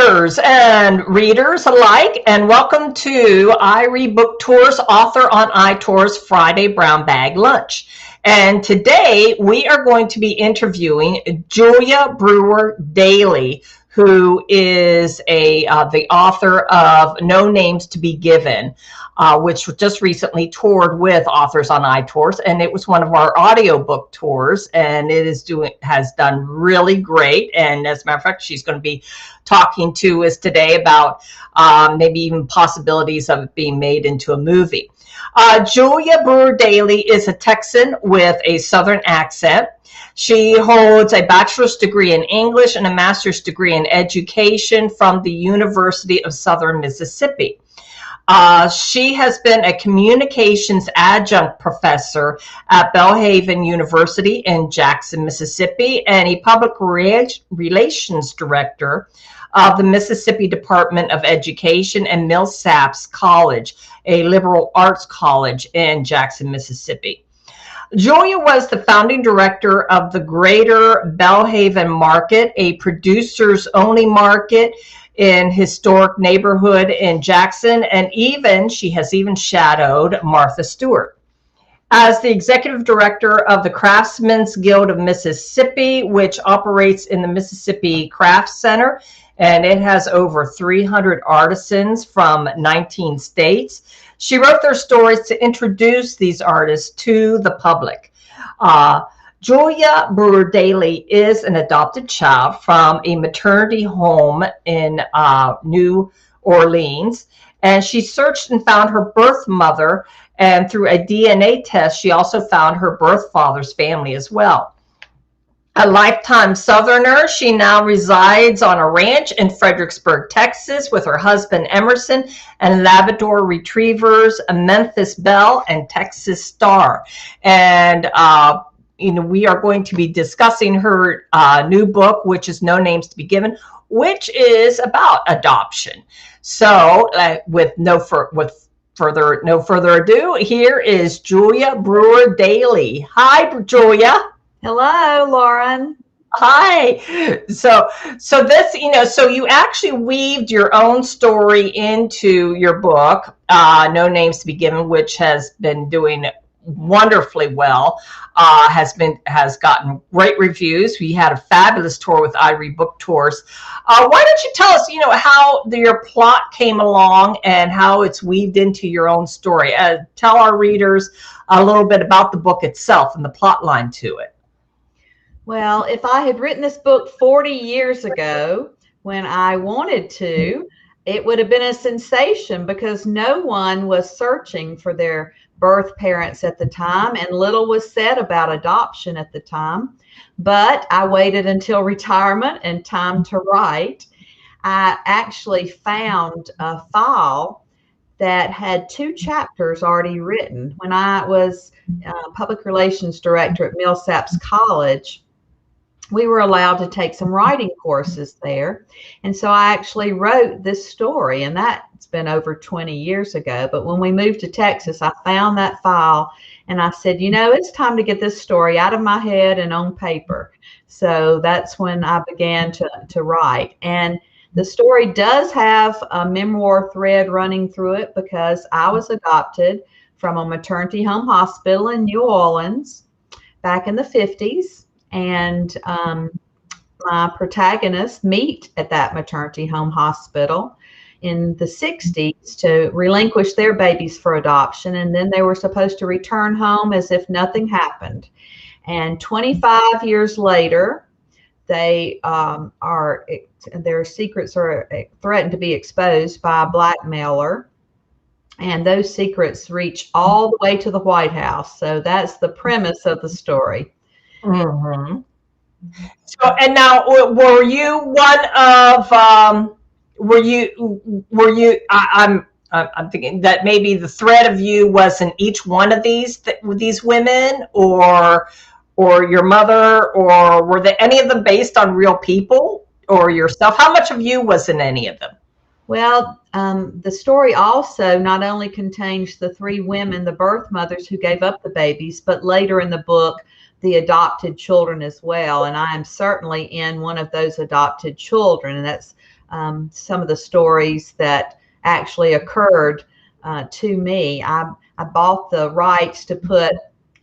authors and readers alike, and welcome to iRead Book Tours Author on iTours Friday Brown Bag Lunch. And today we are going to be interviewing Julia Brewer Daily, who is the author of No Names to Be Given, which just recently toured with Authors on iTours, and it was one of our audiobook tours, and has done really great. And as a matter of fact, she's going to be talking to us today about maybe even possibilities of it being made into a movie. Julia Brewer Daily is a Texan with a Southern accent. She holds a bachelor's degree in English and a master's degree in education from the University of Southern Mississippi. She has been a communications adjunct professor at Belhaven University in Jackson, Mississippi, and a public relations director of the Mississippi Department of Education and Millsaps College, a liberal arts college in Jackson, Mississippi. Julia was the founding director of the Greater Belhaven Market, a producers-only market in historic neighborhood in Jackson, and she has even shadowed Martha Stewart. As the executive director of the Craftsmen's Guild of Mississippi, which operates in the Mississippi Crafts Center, and it has over 300 artisans from 19 states. She wrote their stories to introduce these artists to the public. Julia Brewer Daily is an adopted child from a maternity home in New Orleans, and she searched and found her birth mother, and through a DNA test, she also found her birth father's family as well. A lifetime Southerner, she now resides on a ranch in Fredericksburg, Texas, with her husband Emerson and Labrador retrievers Memphis Belle and Texas Star. And we are going to be discussing her new book, which is No Names to Be Given, which is about adoption. So, with no further ado, here is Julia Brewer Daily. Hi, Julia. Hello, Lauren. Hi. So this, so you actually weaved your own story into your book, No Names to Be Given, which has been doing wonderfully well, has gotten great reviews. We had a fabulous tour with iRead Book Tours. Why don't you tell us, how your plot came along and how it's weaved into your own story? Tell our readers a little bit about the book itself and the plot line to it. Well, if I had written this book 40 years ago when I wanted to, it would have been a sensation because no one was searching for their birth parents at the time, and little was said about adoption at the time. But I waited until retirement and time to write. I actually found a file that had 2 chapters already written. When I was public relations director at Millsaps College, we were allowed to take some writing courses there. And so I actually wrote this story, and that's been over 20 years ago. But when we moved to Texas, I found that file and I said, it's time to get this story out of my head and on paper. So that's when I began to write. And the story does have a memoir thread running through it because I was adopted from a maternity home hospital in New Orleans back in the 50s. And my protagonists meet at that maternity home hospital in the 60s to relinquish their babies for adoption. And then they were supposed to return home as if nothing happened. And 25 years later, their secrets are threatened to be exposed by a blackmailer. And those secrets reach all the way to the White House. So that's the premise of the story. Mm-hmm. So, and now, were you one of? I'm thinking that maybe the thread of you was in each one of these women, or your mother, or were there any of them based on real people, or yourself? How much of you was in any of them? Well, the story also not only contains the 3 women, the birth mothers who gave up the babies, but later in the book, the adopted children as well. And I am certainly in one of those adopted children. And that's some of the stories that actually occurred to me. I bought the rights to put,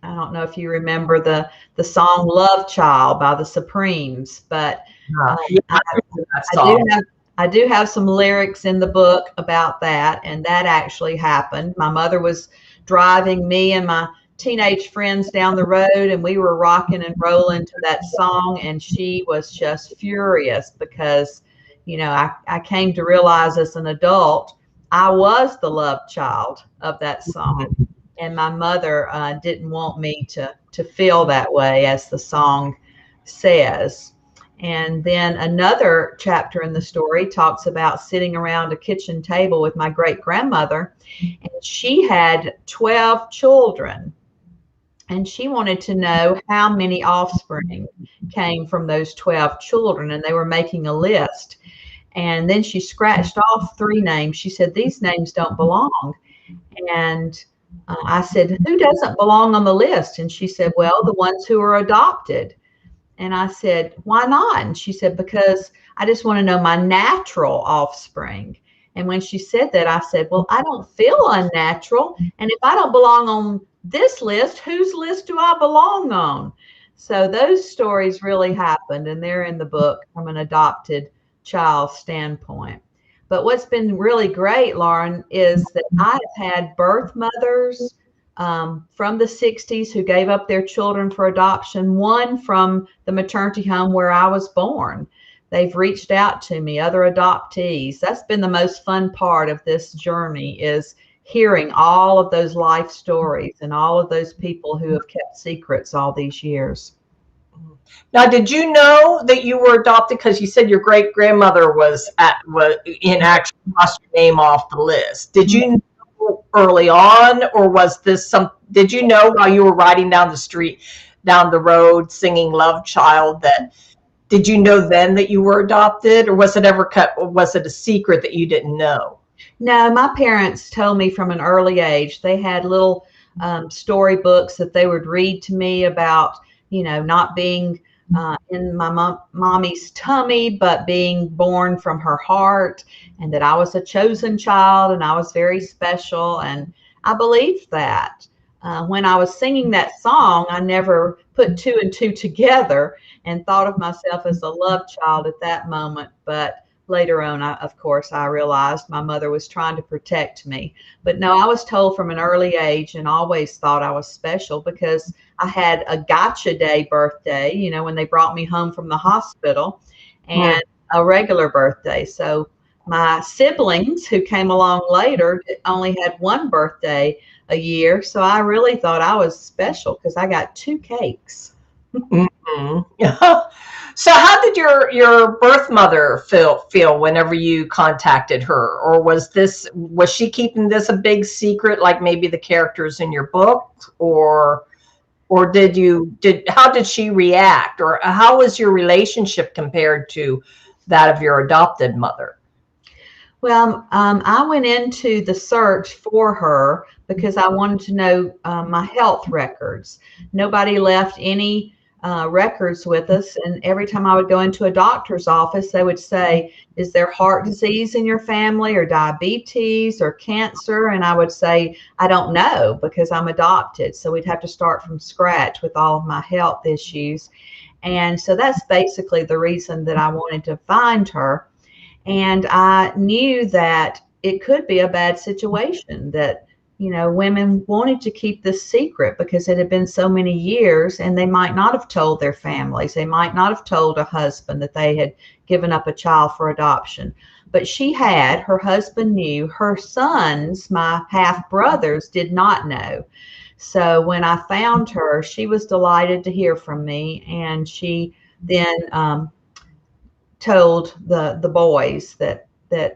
I don't know if you remember the song Love Child by the Supremes, but Yeah, I, I remember that I do song. have I do have some lyrics in the book about that, and that actually happened. My mother was driving me and my teenage friends down the road, and we were rocking and rolling to that song, and she was just furious because, I came to realize as an adult I was the love child of that song, and my mother didn't want me to feel that way, as the song says. And then another chapter in the story talks about sitting around a kitchen table with my great grandmother, and she had 12 children, and she wanted to know how many offspring came from those 12 children, and they were making a list. And then she scratched off 3 names. She said, "These names don't belong." And I said, "Who doesn't belong on the list?" And she said, "Well, the ones who are adopted." And I said, "Why not?" And she said, "Because I just want to know my natural offspring." And when she said that, I said, "Well, I don't feel unnatural. And if I don't belong on this list, whose list do I belong on?" So those stories really happened, and they're in the book from an adopted child standpoint. But what's been really great, Lauren, is that I have had birth mothers from the 60s who gave up their children for adoption, one from the maternity home where I was born. They've reached out to me, other adoptees. That's been the most fun part of this journey, is hearing all of those life stories and all of those people who have kept secrets all these years. Now, did you know that you were adopted? Because you said your great grandmother was in action, crossed your name off the list. Did you know early on, or was this some? Did you know while you were riding down the street, down the road, singing "Love Child"? That did you know then that you were adopted, or was it ever cut? Or was it a secret that you didn't know? No, my parents told me from an early age. They had little storybooks that they would read to me about, not being in my mommy's tummy, but being born from her heart, and that I was a chosen child and I was very special. And I believed that. When I was singing that song, I never put two and two together and thought of myself as a love child at that moment. But later on, of course, I realized my mother was trying to protect me. But no, I was told from an early age, and always thought I was special because I had a gotcha day birthday, when they brought me home from the hospital, and a regular birthday. So my siblings who came along later only had one birthday a year. So I really thought I was special because I got 2 cakes. Mhm. So how did your birth mother feel whenever you contacted her? Or was she keeping this a big secret, like maybe the characters in your book? Or how did she react? Or how was your relationship compared to that of your adopted mother? Well, I went into the search for her because I wanted to know my health records. Nobody left any records with us. And every time I would go into a doctor's office, they would say, "Is there heart disease in your family, or diabetes, or cancer?" And I would say, "I don't know," because I'm adopted. So we'd have to start from scratch with all of my health issues. And so that's basically the reason that I wanted to find her. And I knew that it could be a bad situation, that, women wanted to keep this secret because it had been so many years, and they might not have told their families. They might not have told a husband that they had given up a child for adoption. But she had, her husband knew, her sons, my half brothers, did not know. So when I found her, she was delighted to hear from me, and she then told the boys that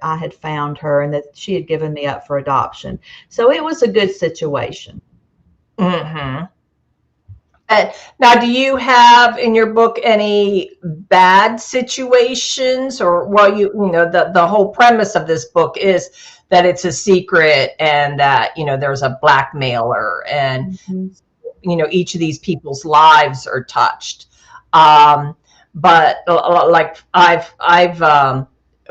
I had found her and that she had given me up for adoption. So it was a good situation. Hmm. Now, do you have in your book any bad situations, or well, the whole premise of this book is that it's a secret and that there's a blackmailer and Mhm. each of these people's lives are touched. But like I've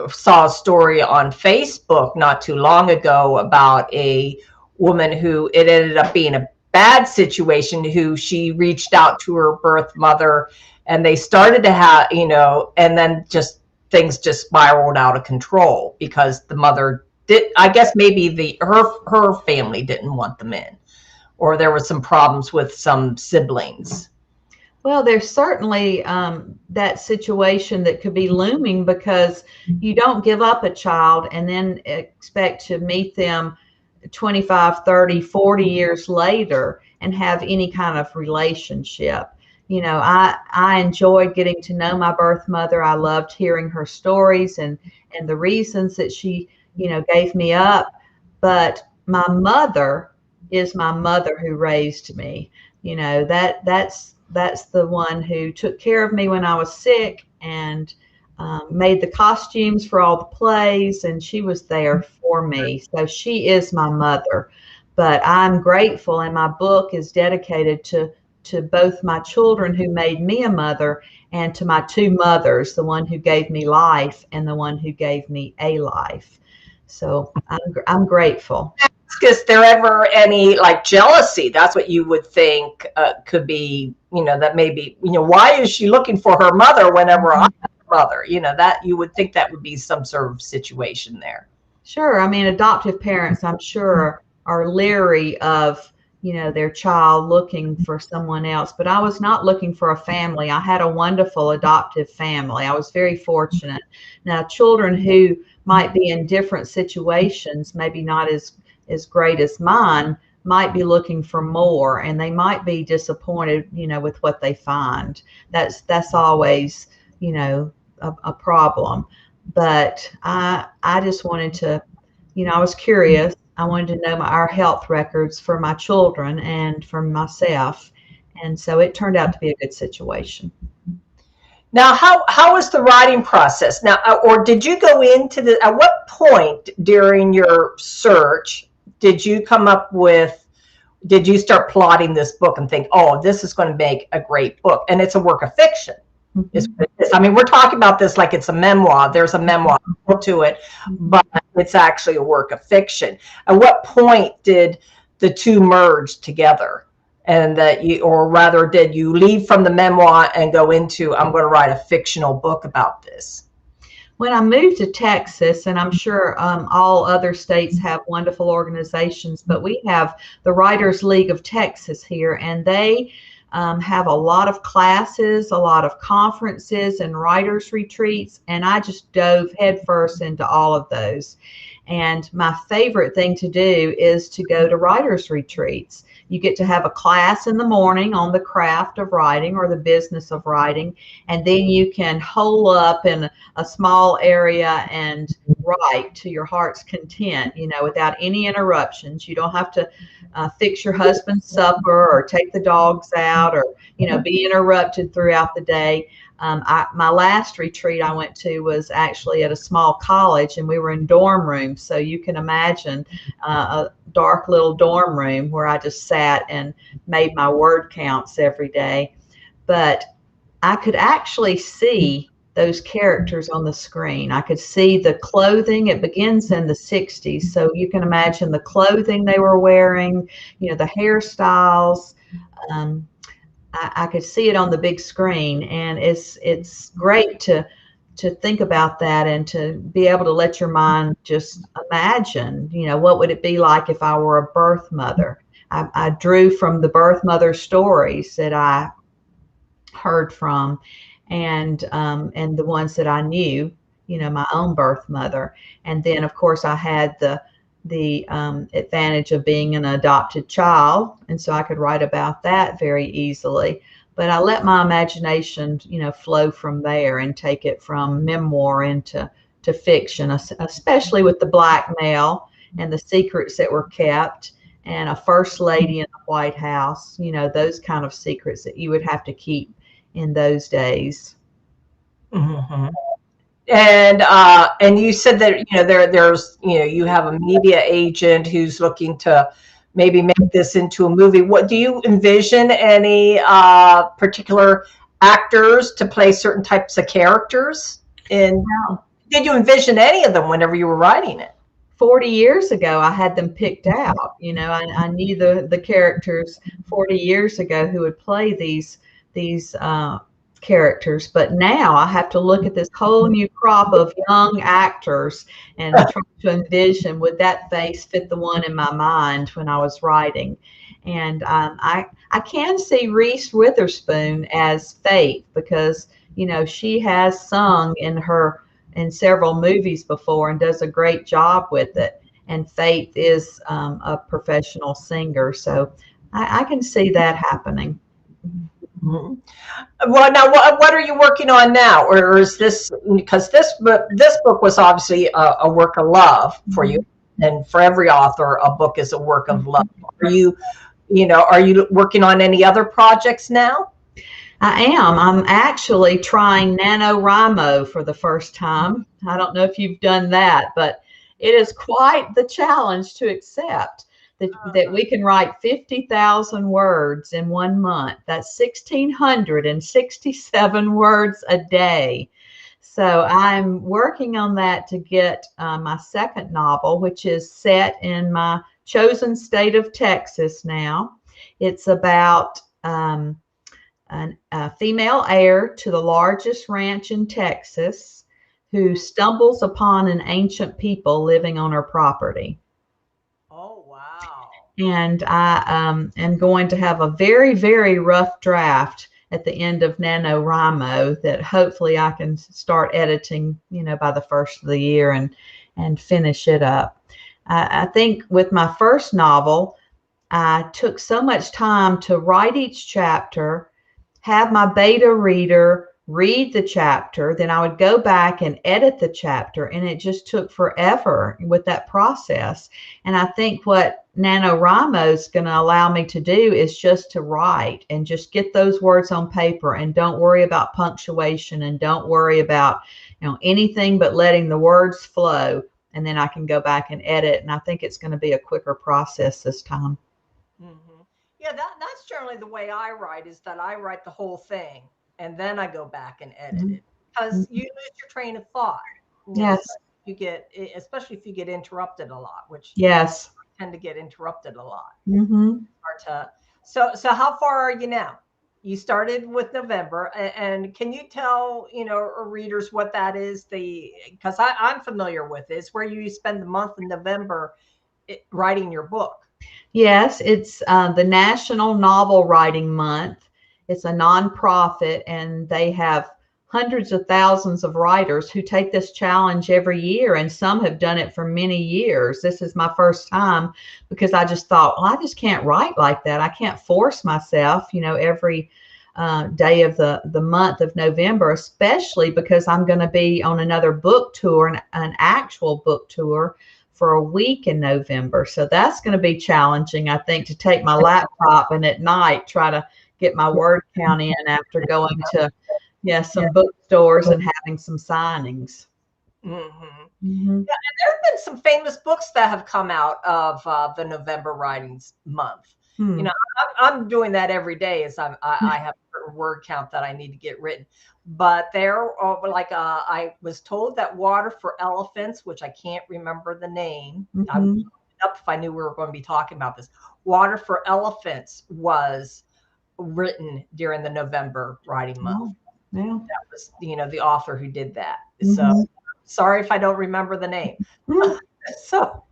saw a story on Facebook not too long ago about a woman who it ended up being a bad situation, who she reached out to her birth mother, and they started to have, and then just things just spiraled out of control because the mother did, I guess maybe her family didn't want them in, or there were some problems with some siblings. Well, there's certainly that situation that could be looming, because you don't give up a child and then expect to meet them 25, 30, 40 years later and have any kind of relationship. I enjoyed getting to know my birth mother. I loved hearing her stories and the reasons that she, gave me up. But my mother is my mother who raised me. That's the one who took care of me when I was sick, and made the costumes for all the plays, and she was there for me. So she is my mother. But I'm grateful, and my book is dedicated to both my children who made me a mother, and to my two mothers, the one who gave me life and the one who gave me a life. So I'm grateful. Is there ever any like jealousy? That's what you would think could be, that maybe, why is she looking for her mother whenever I'm her mother? That you would think that would be some sort of situation there. Sure. I mean, adoptive parents, I'm sure, are leery of, their child looking for someone else. But I was not looking for a family. I had a wonderful adoptive family. I was very fortunate. Now, children who might be in different situations, maybe not as great as mine, might be looking for more, and they might be disappointed, with what they find. That's always, a problem. But I just wanted to, I was curious. I wanted to know our health records for my children and for myself. And so it turned out to be a good situation. Now, how was the writing process? Now, or did you go into at what point during your search did you start plotting this book and think, oh, this is going to make a great book, and it's a work of fiction? I mean, we're talking about this like it's a memoir. There's a memoir to it, but it's actually a work of fiction. At what point did the two merge together? And did you leave from the memoir and go into, I'm going to write a fictional book about this? When I moved to Texas, and I'm sure all other states have wonderful organizations, but we have the Writers League of Texas here, and they have a lot of classes, a lot of conferences and writers retreats, and I just dove headfirst into all of those. And my favorite thing to do is to go to writers retreats. You get to have a class in the morning on the craft of writing or the business of writing, and then you can hole up in a small area and write to your heart's content, without any interruptions. You don't have to fix your husband's supper or take the dogs out or, be interrupted throughout the day. My last retreat I went to was actually at a small college, and we were in dorm rooms. So you can imagine a dark little dorm room where I just sat and made my word counts every day. But I could actually see those characters on the screen. I could see the clothing. It begins in the 60s. So you can imagine the clothing they were wearing, the hairstyles. I could see it on the big screen, and it's great to think about that and to be able to let your mind just imagine, what would it be like if I were a birth mother? I drew from the birth mother stories that I heard from, and the ones that I knew, my own birth mother. And then, of course, I had the advantage of being an adopted child, and so I could write about that very easily. But I let my imagination, flow from there and take it from memoir into fiction, especially with the blackmail and the secrets that were kept, and a first lady in the White House, those kind of secrets that you would have to keep in those days. Mm-hmm. And you said that there's you have a media agent who's looking to maybe make this into a movie. What do you envision? Any particular actors to play certain types of characters in? did you envision any of them whenever you were writing it? 40 years ago, I had them picked out. You know, I knew the characters 40 years ago who would play these characters, but now I have to look at this whole new crop of young actors and try to envision, would that face fit the one in my mind when I was writing. And I can see Reese Witherspoon as Faith, because you know she has sung in several movies before and does a great job with it. And Faith is a professional singer, so I can see that happening. Mhm. Well, now what are you working on now, or is this, because this book was obviously a work of love for you, and for every author, a book is a work of love. Are you working on any other projects now? I am. I'm actually trying NaNoWriMo for the first time. I don't know if you've done that, but it is quite the challenge to accept that we can write 50,000 words in 1 month. That's 1,667 words a day. So I'm working on that to get my second novel, which is set in my chosen state of Texas now. It's about a female heir to the largest ranch in Texas who stumbles upon an ancient people living on her property. Oh, wow. And I am going to have a very, very rough draft at the end of NaNoWriMo that hopefully I can start editing, by the first of the year and finish it up. I think with my first novel, I took so much time to write each chapter, have my beta reader read the chapter, then I would go back and edit the chapter, and it just took forever with that process. And I think what NaNoWriMo is going to allow me to do is just to write and just get those words on paper, and don't worry about punctuation, and don't worry about anything but letting the words flow, and then I can go back and edit. And I think it's going to be a quicker process this time. Mm-hmm. Yeah, that's generally the way I write, is that I write the whole thing and then I go back and edit it, because you lose your train of thought. Yes. Especially if you get interrupted a lot, which Yes. I tend to get interrupted a lot. Mm-hmm. So how far are you now? You started with November, and can you tell readers what that is? Because I'm familiar with it. It's where you spend the month in November writing your book. Yes, it's the National Novel Writing Month. It's a nonprofit, and they have hundreds of thousands of writers who take this challenge every year, and some have done it for many years. This is my first time, because I just thought, well, I just can't write like that. I can't force myself, every day of the month of November, especially because I'm going to be on another book tour, an actual book tour, for a week in November. So that's going to be challenging, I think, to take my laptop and at night try to get my word count in after going to some bookstores and having some signings. Mm-hmm. Mm-hmm. Yeah, and there have been some famous books that have come out of the November Writings Month. I'm doing that every day, as I have a word count that I need to get written. But there, I was told that Water for Elephants, which I can't remember the name. I would look it up if I knew we were going to be talking about this. Water for Elephants was written during the November Writing Month. Yeah. That was, the author who did that. So sorry if I don't remember the name. So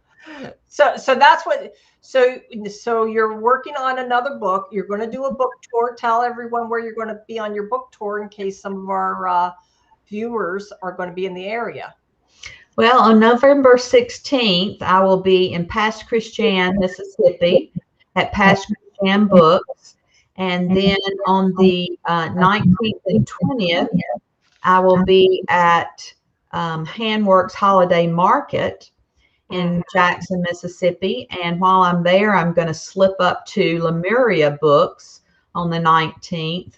that's what. So you're working on another book. You're going to do a book tour. Tell everyone where you're going to be on your book tour, in case some of our viewers are going to be in the area. Well, on November 16th, I will be in Pass Christian, Mississippi, at Pass Christian Books. And then on the 19th and 20th, I will be at Handworks Holiday Market in Jackson, Mississippi. And while I'm there, I'm going to slip up to Lemuria Books on the 19th,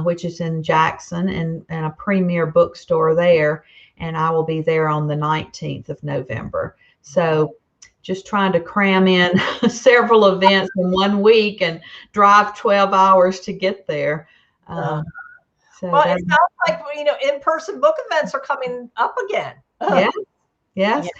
which is in Jackson, and a premier bookstore there. And I will be there on the 19th of November. So just trying to cram in several events in 1 week and drive 12 hours to get there. Well, it sounds like, in-person book events are coming up again. Yeah. Yes. Yeah.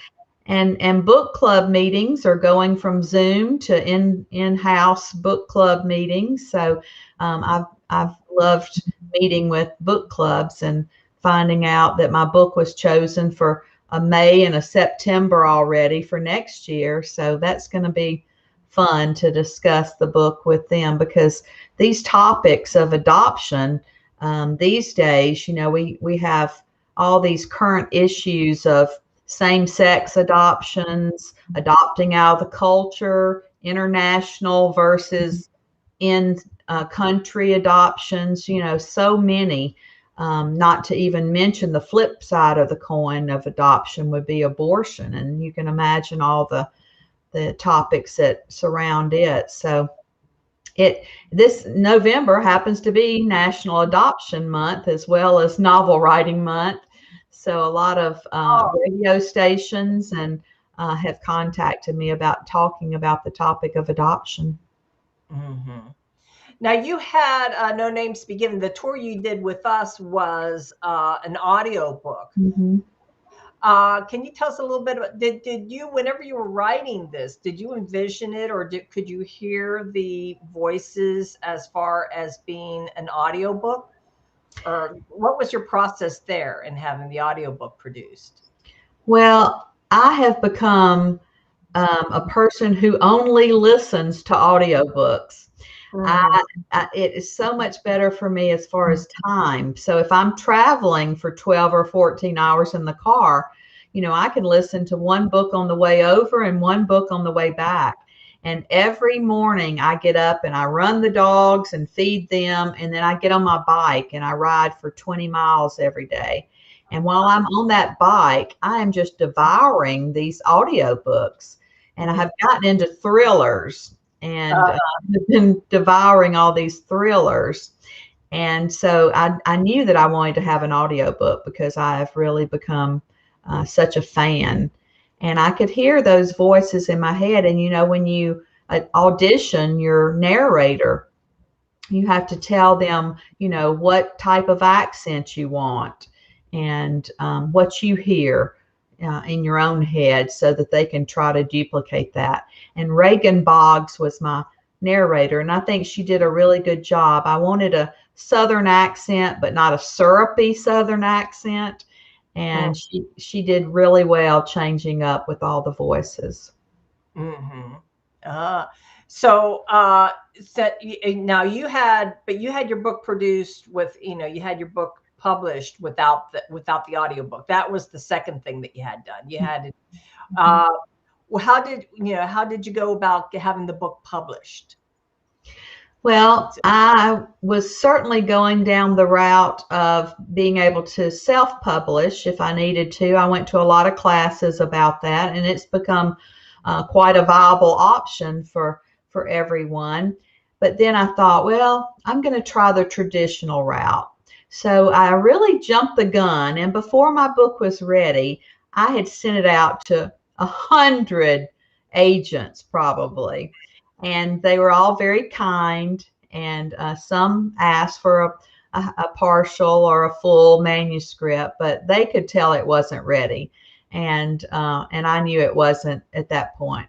And book club meetings are going from Zoom to in-house book club meetings. So I've loved meeting with book clubs and finding out that my book was chosen for a May and a September already for next year. So that's going to be fun to discuss the book with them, because these topics of adoption, these days, we have all these current issues of same-sex adoptions, adopting out of the culture, international versus in country adoptions, so many. Not to even mention the flip side of the coin of adoption would be abortion. And you can imagine all the topics that surround it. So this November happens to be National Adoption Month as well as Novel Writing Month. So a lot of radio stations and have contacted me about talking about the topic of adoption. Mm-hmm. Now you had No Names to Be Given. The tour you did with us was an audio book. Mm-hmm. Can you tell us a little bit about, did you, whenever you were writing this, did you envision it, or could you hear the voices as far as being an audiobook? Or what was your process there in having the audiobook produced? Well, I have become a person who only listens to audiobooks. Mm-hmm. It is so much better for me as far as time. So if I'm traveling for 12 or 14 hours in the car, I can listen to one book on the way over and one book on the way back. And every morning I get up and I run the dogs and feed them. And then I get on my bike and I ride for 20 miles every day. And while I'm on that bike, I am just devouring these audiobooks. And I have gotten into thrillers and have been devouring all these thrillers. And so I knew that I wanted to have an audiobook because I have really become such a fan. And I could hear those voices in my head. And, when you audition your narrator, you have to tell them, what type of accent you want and what you hear in your own head so that they can try to duplicate that. And Reagan Boggs was my narrator, and I think she did a really good job. I wanted a Southern accent, but not a syrupy Southern accent. And she did really well changing up with all the voices. Mm-hmm. Uh, so now you had your book produced with, you had your book published without the audiobook. That was the second thing that you had done. You had it. Well, how did you go about having the book published? Well, I was certainly going down the route of being able to self-publish if I needed to. I went to a lot of classes about that, and it's become quite a viable option for everyone. But then I thought, well, I'm going to try the traditional route. So I really jumped the gun, and before my book was ready, I had sent it out to 100 agents probably, and they were all very kind. And some asked for a partial or a full manuscript, but they could tell it wasn't ready, and I knew it wasn't at that point.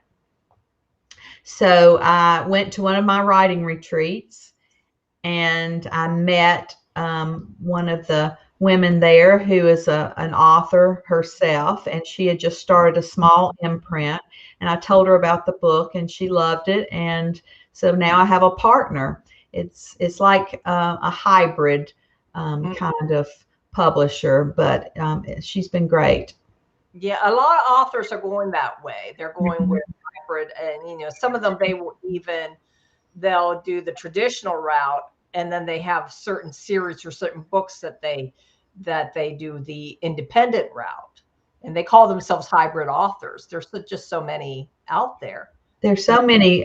So I went to one of my writing retreats, and I met one of the women there who is an author herself, and she had just started a small imprint. And I told her about the book, and she loved it. And so now I have a partner. It's like a hybrid kind of publisher, but she's been great. Yeah, a lot of authors are going that way. They're going with hybrid, and some of them they'll do the traditional route, and then they have certain series or certain books that they do the independent route, and they call themselves hybrid authors. There's just so many out there. There's so many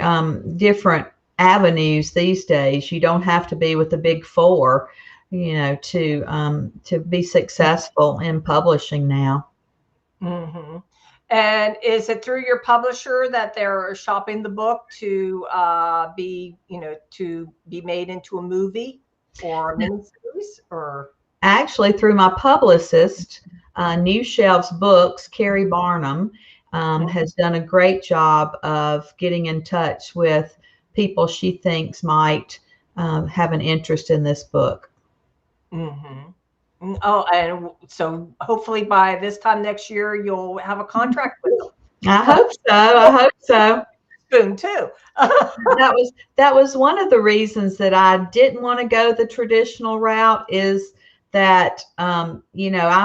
different avenues these days. You don't have to be with the big four, to be successful in publishing now. Mm-hmm. And is it through your publisher that they're shopping the book to be made into a movie or a miniseries, or Actually, through my publicist, New Shelves Books, Carrie Barnum, has done a great job of getting in touch with people she thinks might have an interest in this book. Mm-hmm. Oh, and so hopefully by this time next year, you'll have a contract with them. I hope so. I hope so. Spoon too. That was one of the reasons that I didn't want to go the traditional route, is that I'm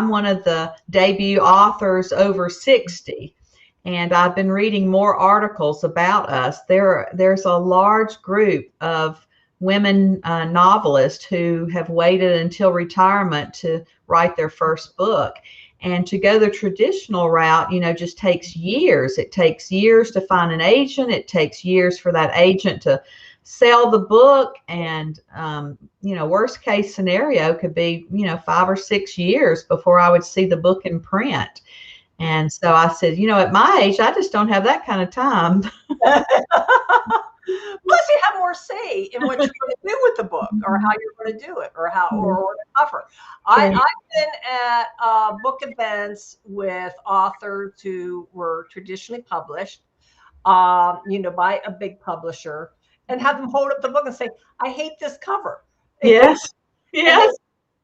one of the debut authors over 60, and I've been reading more articles about us. There's a large group of women novelists who have waited until retirement to write their first book. And to go the traditional route, just takes years. It takes years to find an agent. It takes years for that agent to sell the book. And, worst case scenario could be, 5 or 6 years before I would see the book in print. And so I said, at my age, I just don't have that kind of time. Plus, you have more say in what you're going to do with the book, or how you're going to do it, or or the cover. I've been at book events with authors who were traditionally published, by a big publisher, and have them hold up the book and say, "I hate this cover." Yes. Yes.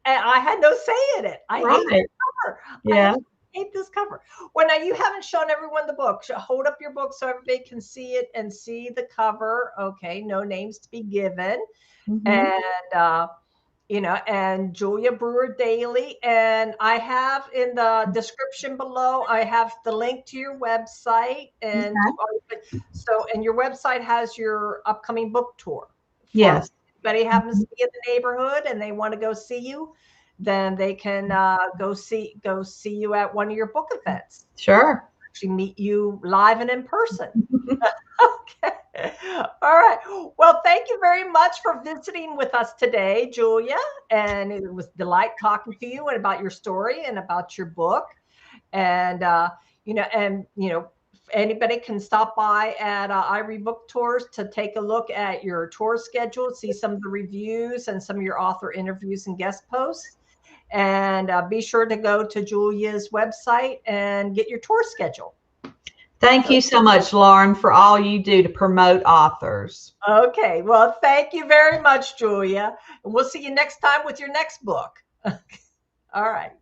And I had no say in it. I hate this cover. Yeah. I hate this cover. Well, now you haven't shown everyone the book. So hold up your book so everybody can see it and see the cover. Okay, no names to be given. And and Julia Brewer Daily. And I have in the description below, I have the link to your website. And and your website has your upcoming book tour. Yes. If anybody happens to be in the neighborhood and they want to go see you, then they can go see you at one of your book events. Sure. Actually meet you live and in person. Okay. All right. Well, thank you very much for visiting with us today, Julia. And it was a delight talking to you and about your story and about your book. And anybody can stop by at iRead Book Tours to take a look at your tour schedule, see some of the reviews and some of your author interviews and guest posts. And be sure to go to Julia's website and get your tour schedule. Thank you so much, Lauren, for all you do to promote authors. Okay. Well, thank you very much, Julia. And we'll see you next time with your next book. All right.